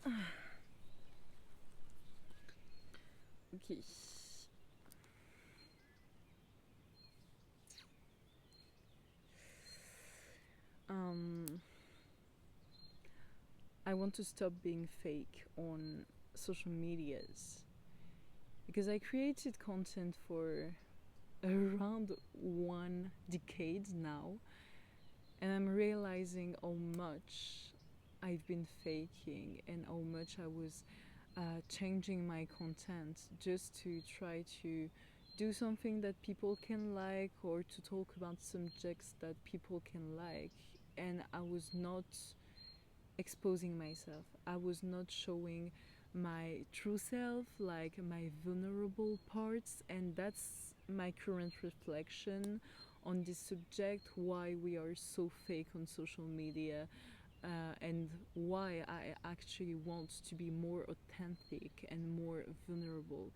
Okay. Um, I want to stop being fake on social medias because I created content for around 1 decade now, and I'm realizing how much I've been faking and how much I was changing my content just to try to do something that people can like or to talk about subjects that people can like. And I was not exposing myself, I was not showing my true self, like my vulnerable parts, and that's my current reflection on this subject, why we are so fake on social media, and why I actually want to be more authentic and more vulnerable.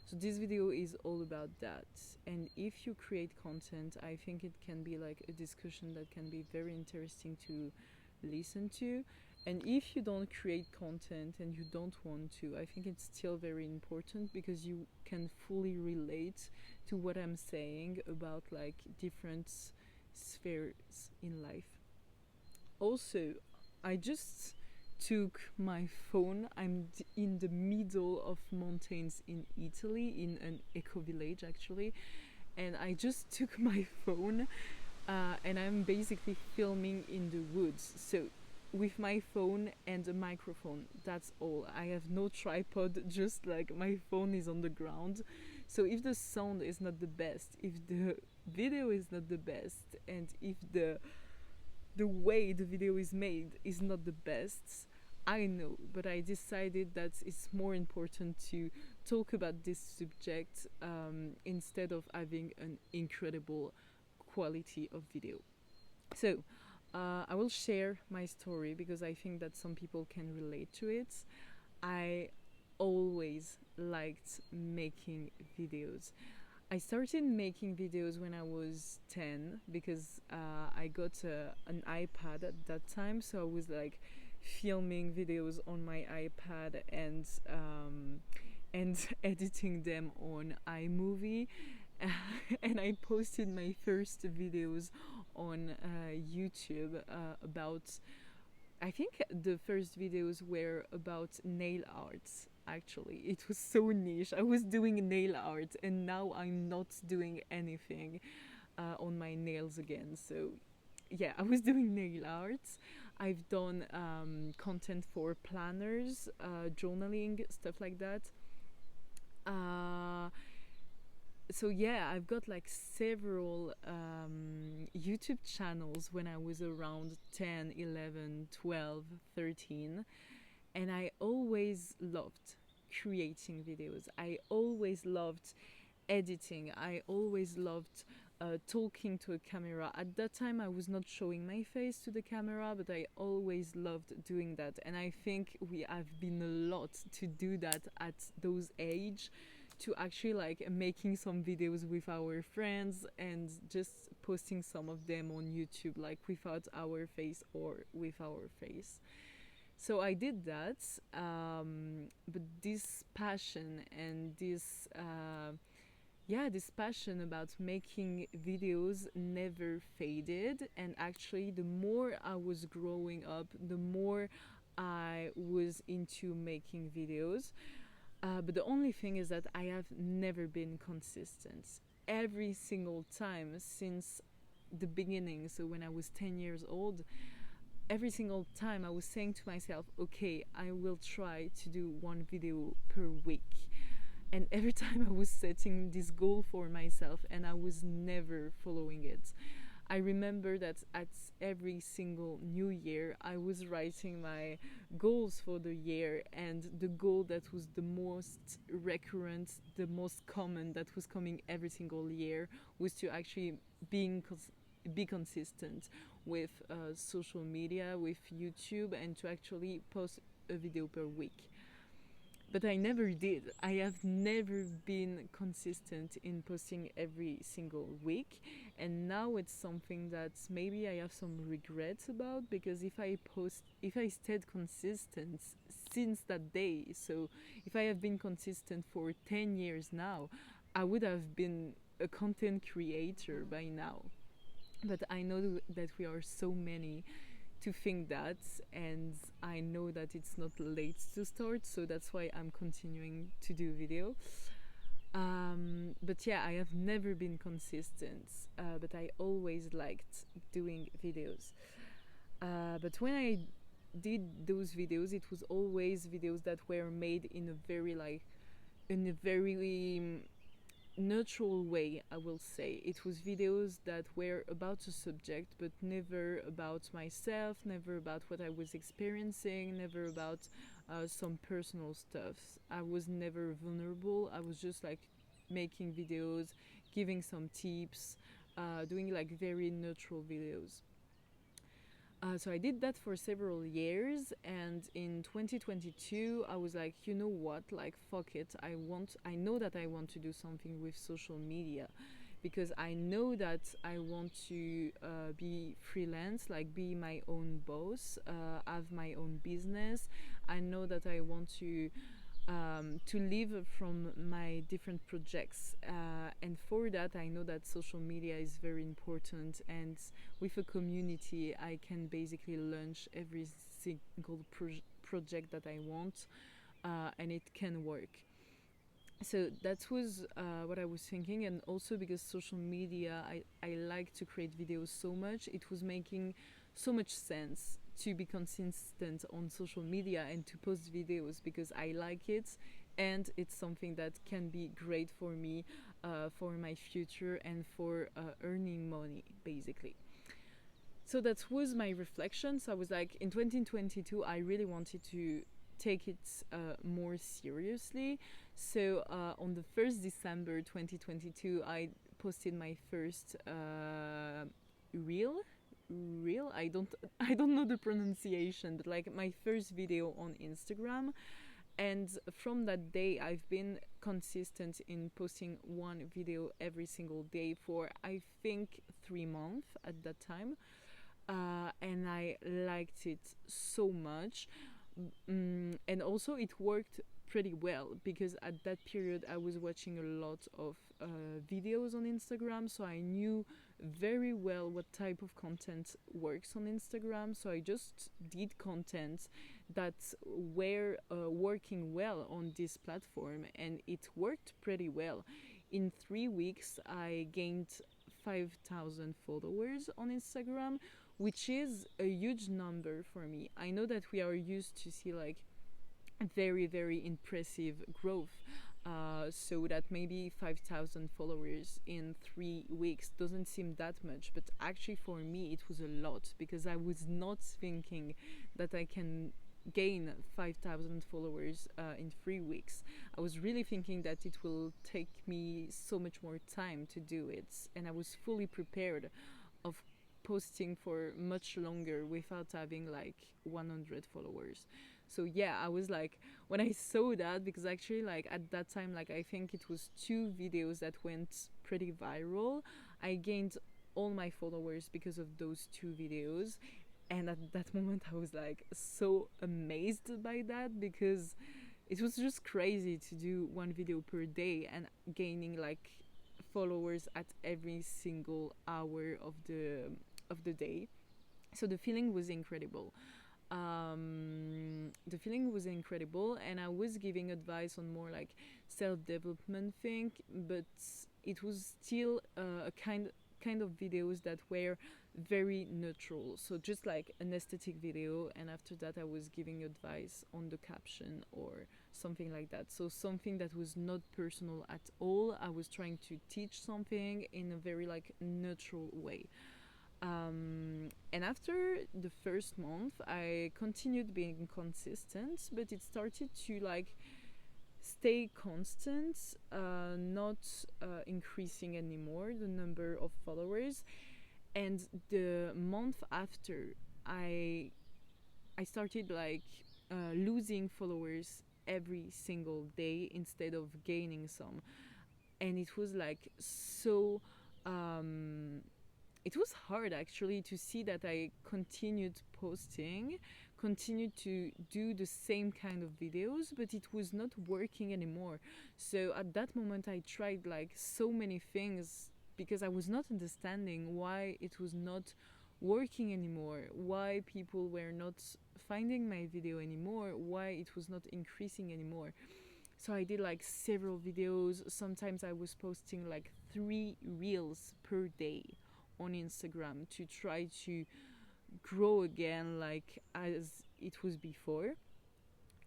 So this video is all about that. And if you create content, I think it can be like a discussion that can be very interesting to listen to. And if you don't create content and you don't want to, I think it's still very important because you can fully relate to what I'm saying about like different spheres in life. Also, I just took my phone. In the middle of mountains in Italy, in an eco village actually, and I just took my phone, and I'm basically filming in the woods. So with my phone and a microphone, that's all. I have no tripod, just like my phone is on the ground. So if the sound is not the best, if the video is not the best, and if the way the video is made is not the best, I know, but I decided that it's more important to talk about this subject instead of having an incredible quality of video. So, I will share my story because I think that some people can relate to it. I always liked making videos. I started making videos when I was 10 because I got an iPad at that time, so I was like filming videos on my iPad and editing them on iMovie. And I posted my first videos on YouTube about, I think the first videos were about nail art. Actually, it was so niche. I was doing nail art, and now I'm not doing anything on my nails again. So, yeah, I was doing nail art. I've done content for planners, journaling, stuff like that. Uh, so yeah, I've got like several YouTube channels when I was around 10, 11, 12, 13, and I always loved creating videos. I always loved editing. I always loved talking to a camera. At that time, I was not showing my face to the camera, but I always loved doing that. And I think we have been a lot to do that at those age, to actually like making some videos with our friends and just posting some of them on YouTube, like without our face or with our face. So I did that, but this passion and this passion about making videos never faded. And actually, the more I was growing up, the more I was into making videos. But the only thing is that I have never been consistent. Every single time since the beginning, so when I was 10 years old, every single time I was saying to myself, okay, I will try to do one video per week. And every time I was setting this goal for myself and I was never following it. I remember that at every single new year, I was writing my goals for the year, and the goal that was the most recurrent, the most common, that was coming every single year, was to actually being be consistent with social media, with YouTube, and to actually post a video per week. But I never did. I have never been consistent in posting every single week, and now it's something that maybe I have some regrets about, because if I stayed consistent since that day. So if I have been consistent for 10 years now, I would have been a content creator by now. But I know that we are so many to think that, and I know that it's not late to start, so that's why I'm continuing to do video. But yeah, I have never been consistent, but I always liked doing videos. But when I did those videos, it was always videos that were made in a very neutral way, I will say. It was videos that were about a subject, but never about myself, never about what I was experiencing, never about some personal stuff. I was never vulnerable. I was just like making videos, giving some tips, doing like very neutral videos. So I did that for several years, and in 2022 I was like, you know what, like fuck it, I know that I want to do something with social media, because I know that I want to be freelance, like be my own boss, have my own business. I know that I want to live from my different projects, and for that I know that social media is very important, and with a community I can basically launch every single project that I want, and it can work. So that was what I was thinking, and also because social media, I like to create videos so much, it was making so much sense to be consistent on social media and to post videos, because I like it, and it's something that can be great for me, for my future, and for earning money basically. So that was my reflection. So I was like, in 2022 I really wanted to take it more seriously. So on the 1st December 2022 I posted my first reel. I don't know the pronunciation, but like my first video on Instagram. And from that day I've been consistent in posting one video every single day for, I think, 3 months at that time. And I liked it so much. And also it worked pretty well, because at that period I was watching a lot of videos on Instagram, so I knew very well what type of content works on Instagram. So I just did content that were working well on this platform, and it worked pretty well. In 3 weeks I gained 5,000 followers on Instagram, which is a huge number for me. I know that we are used to see like very, very impressive growth. So that maybe 5,000 followers in 3 weeks doesn't seem that much, but actually for me it was a lot, because I was not thinking that I can gain 5,000 followers in 3 weeks. I was really thinking that it will take me so much more time to do it, and I was fully prepared of posting for much longer without having like 100 followers. So yeah, I was like, when I saw that, because actually like at that time, like I think it was 2 videos that went pretty viral, I gained all my followers because of those 2 videos. And at that moment I was like so amazed by that, because it was just crazy to do one video per day and gaining like followers at every single hour of the day. So the feeling was incredible. The feeling was incredible, and I was giving advice on more like self-development thing, but it was still a kind of videos that were very neutral, so just like an aesthetic video, and after that I was giving advice on the caption or something like that. So something that was not personal at all. I was trying to teach something in a very like neutral way. And after the first month I continued being consistent, but it started to like stay constant, not increasing anymore the number of followers. And the month after, I started like losing followers every single day instead of gaining some. And it was like so it was hard actually to see that I continued posting continued to do the same kind of videos, but it was not working anymore. So at that moment I tried like so many things because I was not understanding why it was not working anymore, why people were not finding my video anymore, why it was not increasing anymore. So I did like several videos. Sometimes I was posting like 3 reels per day on Instagram to try to grow again like as it was before.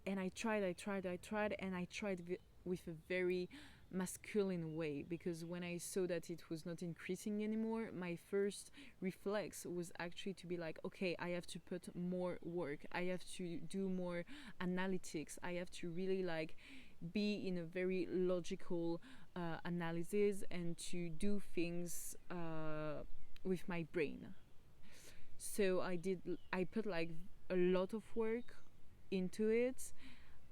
And I tried, and I tried with a very masculine way, because when I saw that it was not increasing anymore, my first reflex was actually to be like, okay, I have to put more work, I have to do more analytics, I have to really like be in a very logical analysis and to do things with my brain. So I put like a lot of work into it,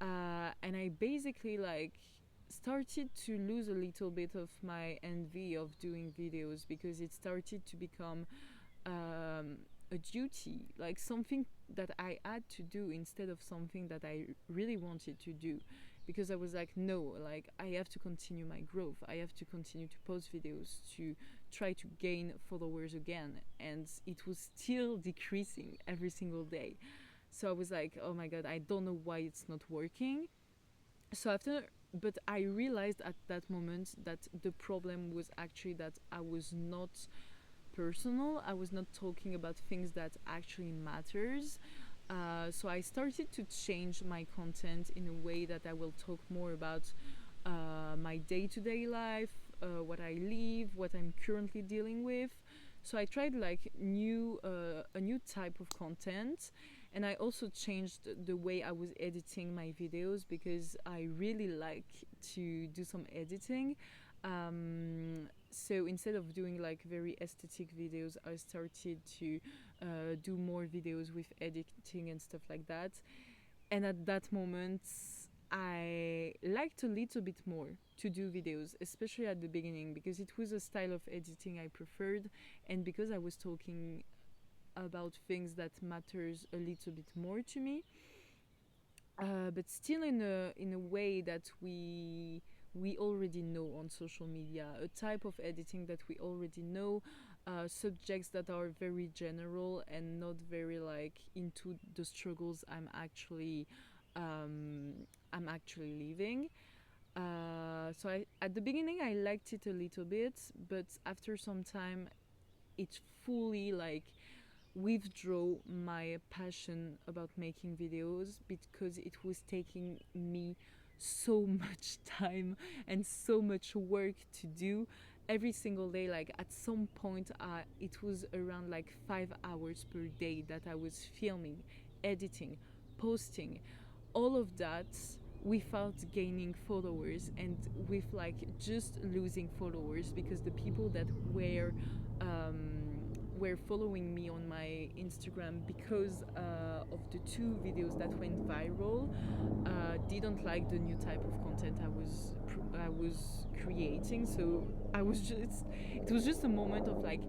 and I basically like started to lose a little bit of my envy of doing videos, because it started to become a duty, like something that I had to do instead of something that I really wanted to do. Because I was like, no, like I have to continue my growth, I have to continue to post videos to try to gain followers again, and it was still decreasing every single day. So I was like, oh my god, I don't know why it's not working. So after, but I realized at that moment that the problem was actually that I was not personal, I was not talking about things that actually matters. So I started to change my content in a way that I will talk more about my day-to-day life, what I live, what I'm currently dealing with. So I tried like a new type of content, and I also changed the way I was editing my videos, because I really like to do some editing. So instead of doing like very aesthetic videos, I started to do more videos with editing and stuff like that. And at that moment, I liked a little bit more to do videos, especially at the beginning, because it was a style of editing I preferred, and because I was talking about things that matters a little bit more to me, but still in a way that we already know on social media, a type of editing that we already know, subjects that are very general and not very like into the struggles I'm actually living. So at the beginning I liked it a little bit, but after some time it fully like withdraw my passion about making videos, because it was taking me so much time and so much work to do every single day. Like at some point it was around like 5 hours per day that I was filming, editing, posting, all of that without gaining followers, and with like just losing followers, because the people that were following me on my Instagram because of the 2 videos that went viral didn't like the new type of content I was creating. So I was just it was just a moment of like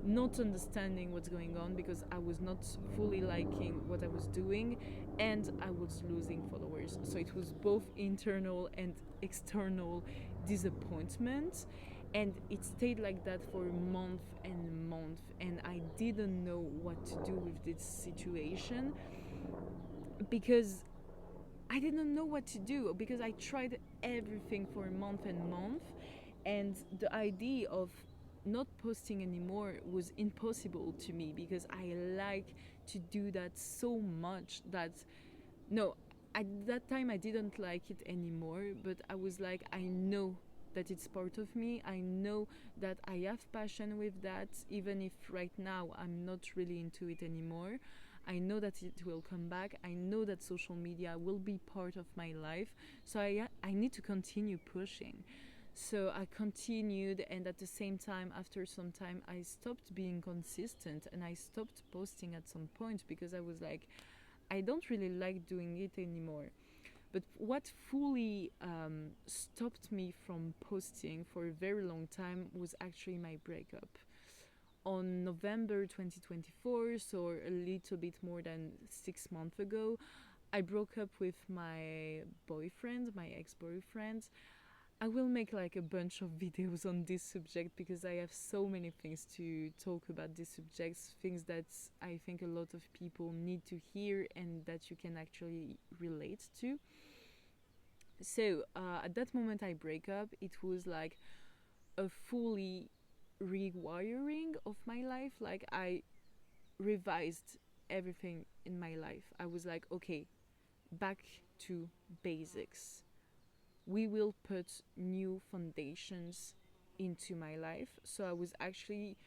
not understanding what's going on, because I was not fully liking what I was doing, and I was losing followers. So it was both internal and external disappointment, and it stayed like that for a month and month, and I didn't know what to do with this situation, because I didn't know what to do, because I tried everything for a month and month, and the idea of not posting anymore was impossible to me, because I like to do that so much that no, at that time I didn't like it anymore, but I was like, I know that it's part of me, I know that I have passion with that, even if right now I'm not really into it anymore. I know that it will come back, I know that social media will be part of my life, so I need to continue pushing. So I continued, and at the same time, after some time, I stopped being consistent and I stopped posting at some point, because I was like, I don't really like doing it anymore. But what fully stopped me from posting for a very long time was actually my breakup. on November 2024, so a little bit more than 6 months ago, I broke up with my boyfriend, my ex-boyfriend. I will make like a bunch of videos on this subject because I have so many things to talk about this subject, things that I think a lot of people need to hear and that you can actually relate to. So at that moment I break up, it was like a fully rewiring of my life. Like I revised everything in my life. I was like, okay, back to basics. We will put new foundations into my life. So I was actually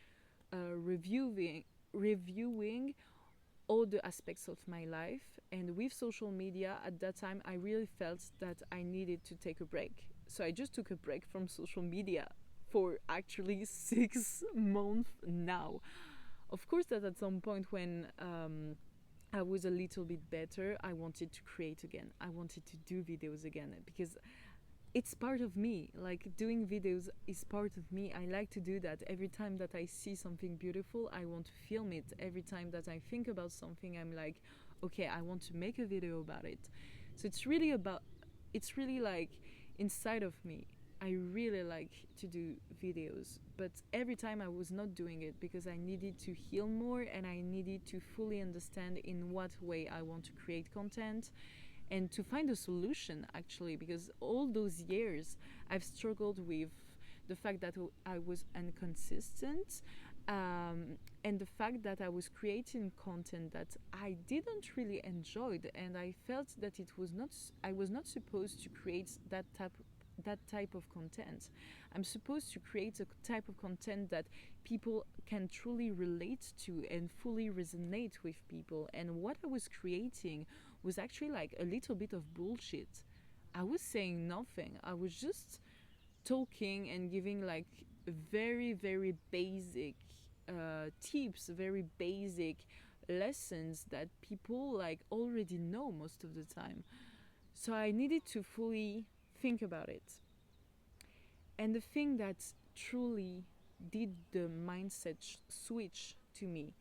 reviewing all the aspects of my life. And with social media at that time, I really felt that I needed to take a break. So I just took a break from social media for actually 6 months now. Of course, that at some point when I was a little bit better, I wanted to create again. I wanted to do videos again because it's part of me. Like doing videos is part of me. I like to do that. Every time that I see something beautiful, I want to film it. Every time that I think about something, I'm like, okay, I want to make a video about it. So it's really like inside of me. I really like to do videos, but every time I was not doing it because I needed to heal more and I needed to fully understand in what way I want to create content and to find a solution actually, because all those years I've struggled with the fact that I was inconsistent, and the fact that I was creating content that I didn't really enjoy, and I felt that it was not I was not supposed to create that type of content. I'm supposed to create a type of content that people can truly relate to and fully resonate with people. And what I was creating was actually like a little bit of bullshit. I was saying nothing. I was just talking and giving like very, very basic tips, very basic lessons that people like already know most of the time. So I needed to fully think about it. And the thing that truly did the mindset switch to me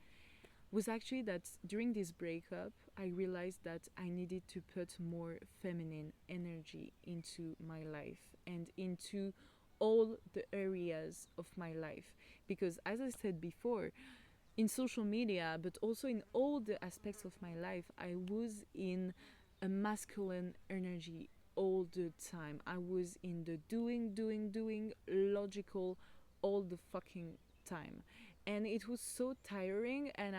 was actually that during this breakup, I realized that I needed to put more feminine energy into my life and into all the areas of my life. Because, as I said before, in social media, but also in all the aspects of my life, I was in a masculine energy all the time. I was in the doing, logical all the fucking time. And it was so tiring, and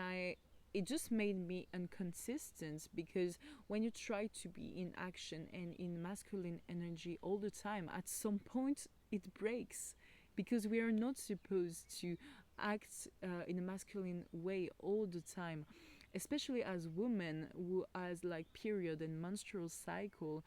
it just made me inconsistent because when you try to be in action and in masculine energy all the time, at some point it breaks because we are not supposed to act in a masculine way all the time, especially as women who has like period and menstrual cycle.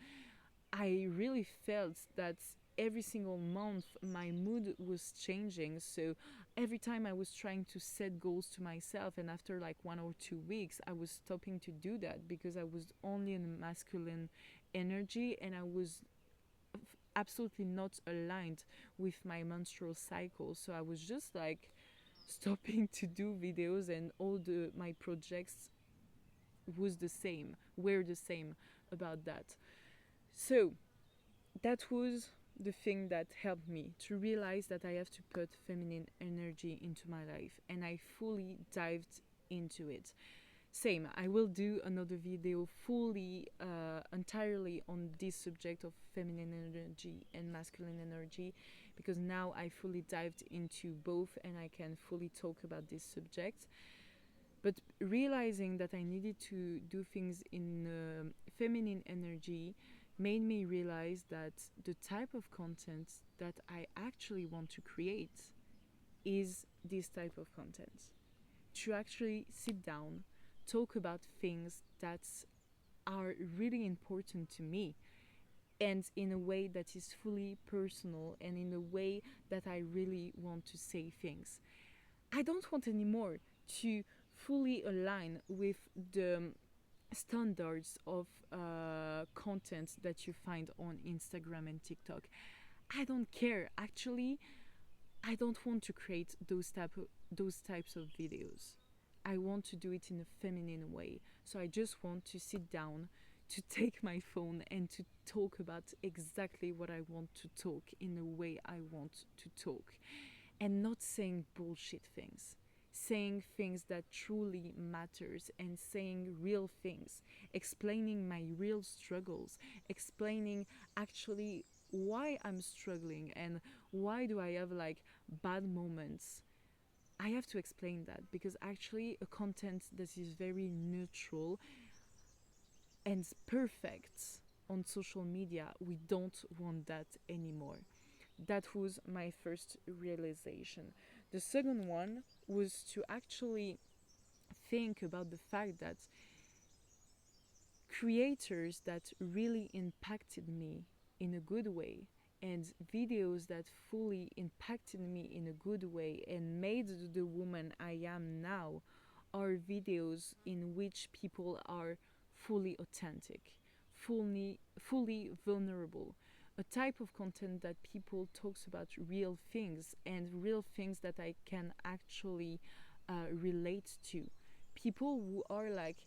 I really felt that every single month my mood was changing. So every time I was trying to set goals to myself, and after like 1 or 2 weeks, I was stopping to do that because I was only in masculine energy and I was absolutely not aligned with my menstrual cycle. So I was just like stopping to do videos, and all the my projects were the same about that. So that was the thing that helped me to realize that I have to put feminine energy into my life, and I fully dived into it. Same, I will do another video fully entirely on this subject of feminine energy and masculine energy, because now I fully dived into both and I can fully talk about this subject. But realizing that I needed to do things in feminine energy made me realize that the type of content that I actually want to create is this type of content. To actually sit down, talk about things that are really important to me, and in a way that is fully personal and in a way that I really want to say things. I don't want anymore to fully align with the standards of content that you find on Instagram and TikTok. I don't care. Actually, I don't want to create those types of videos. I want to do it in a feminine way. So I just want to sit down, to take my phone and to talk about exactly what I want to talk in the way I want to talk, and not saying bullshit things, saying things that truly matters, and saying real things, explaining my real struggles, explaining actually why I'm struggling and why do I have like bad moments. I have to explain that because actually a content that is very neutral and perfect on social media, we don't want that anymore. That was my first realization. The second one was to actually think about the fact that creators that really impacted me in a good way, and videos that fully impacted me in a good way and made the woman I am now, are videos in which people are fully authentic, fully vulnerable. A type of content that people talks about real things, and real things that I can actually relate to. People who are like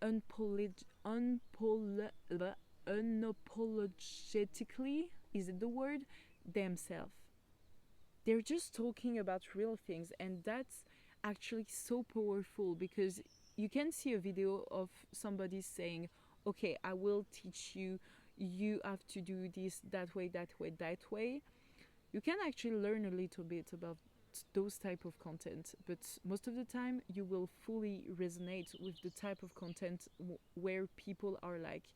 unapologetically, is it the word, themselves. They're just talking about real things, and that's actually so powerful because you can see a video of somebody saying, okay, I will teach you, you have to do this that way, that way, that way. You can actually learn a little bit about those type of content, but most of the time you will fully resonate with the type of content where people are like,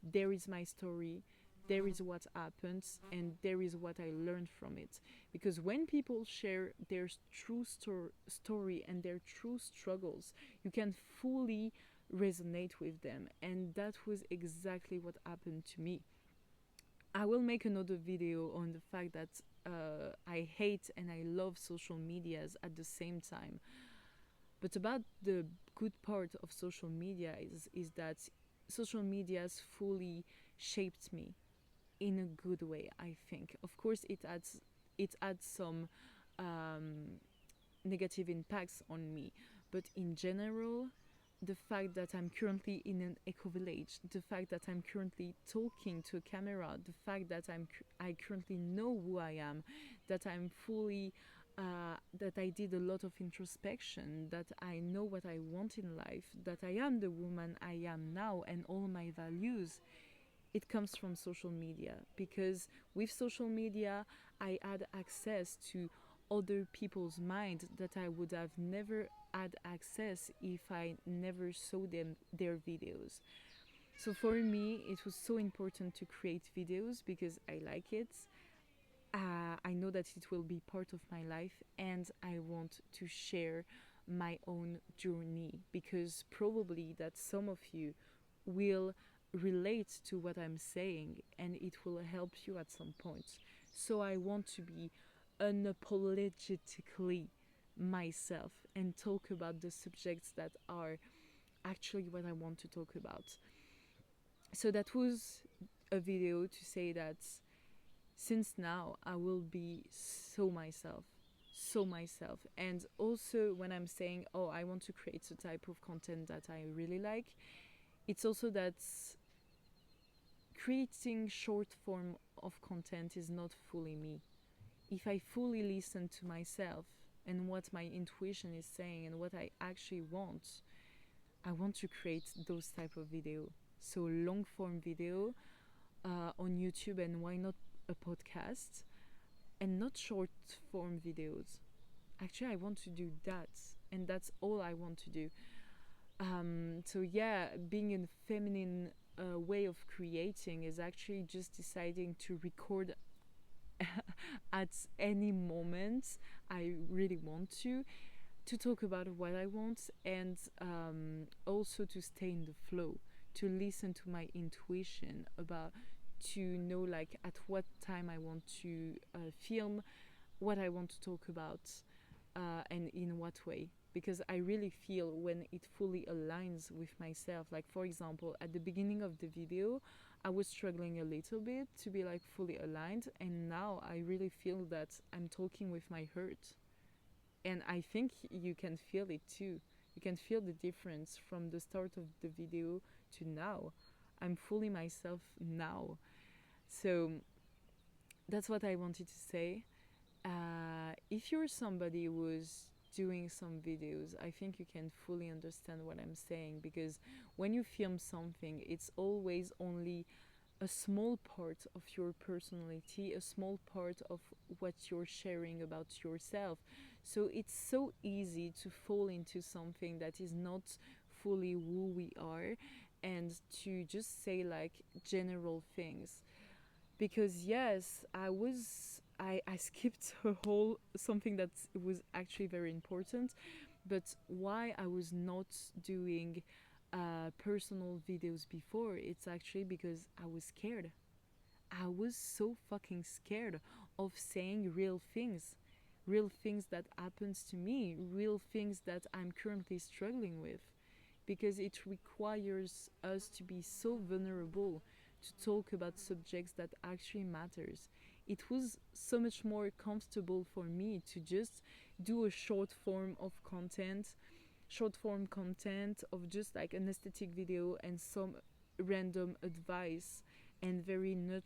there is my story, there is what happens, and there is what I learned from it. Because when people share their true story and their true struggles, you can fully resonate with them, and that was exactly what happened to me. I will make another video on the fact that I hate and I love social medias at the same time. But about the good part of social media is that social medias fully shaped me in a good way, I think. Of course it adds some um, negative impacts on me, but in general, the fact that I'm currently in an eco village, the fact that I'm currently talking to a camera, the fact that I currently know who I am, that I'm fully that I did a lot of introspection, that I know what I want in life, that I am the woman I am now, and all my values, it comes from social media. Because with social media, I had access to other people's mind that I would have never had access if I never saw their videos. So for me, it was so important to create videos because I like it. I know that it will be part of my life, and I want to share my own journey because probably that some of you will relate to what I'm saying and it will help you at some point. So I want to be unapologetically myself and talk about the subjects that are actually what I want to talk about. So that was a video to say that since now I will be so myself. And also, when I'm saying, oh, I want to create a type of content that I really like, it's also that creating short form of content is not fully me. If I fully listen to myself and what my intuition is saying and what I actually want, I want to create those type of video. So long form video on YouTube, and why not a podcast, and not short form videos. Actually, I want to do that, and that's all I want to do. So yeah, being in feminine way of creating is actually just deciding to record at any moment I really want to talk about what I want, and also to stay in the flow, to listen to my intuition, about to know like at what time I want to film, what I want to talk about, and in what way. because I really feel when it fully aligns with myself. Like, for example, at the beginning of the video, I was struggling a little bit to be like fully aligned, and now I really feel that I'm talking with my heart. And I think you can feel it too. You can feel the difference from the start of the video to now. I'm fully myself now. So that's what I wanted to say. If you're somebody who's doing some videos, I think you can fully understand what I'm saying, because when you film something, it's always only a small part of your personality, a small part of what you're sharing about yourself. So it's so easy to fall into something that is not fully who we are, and to just say like general things. Because yes, I skipped a whole something that was actually very important. But why I was not doing personal videos before, it's actually because I was scared. I was so fucking scared of saying real things that happens to me, real things that I'm currently struggling with, because it requires us to be so vulnerable to talk about subjects that actually matters. It was so much more comfortable for me to just do a short form content of just like an aesthetic video and some random advice, and very neutral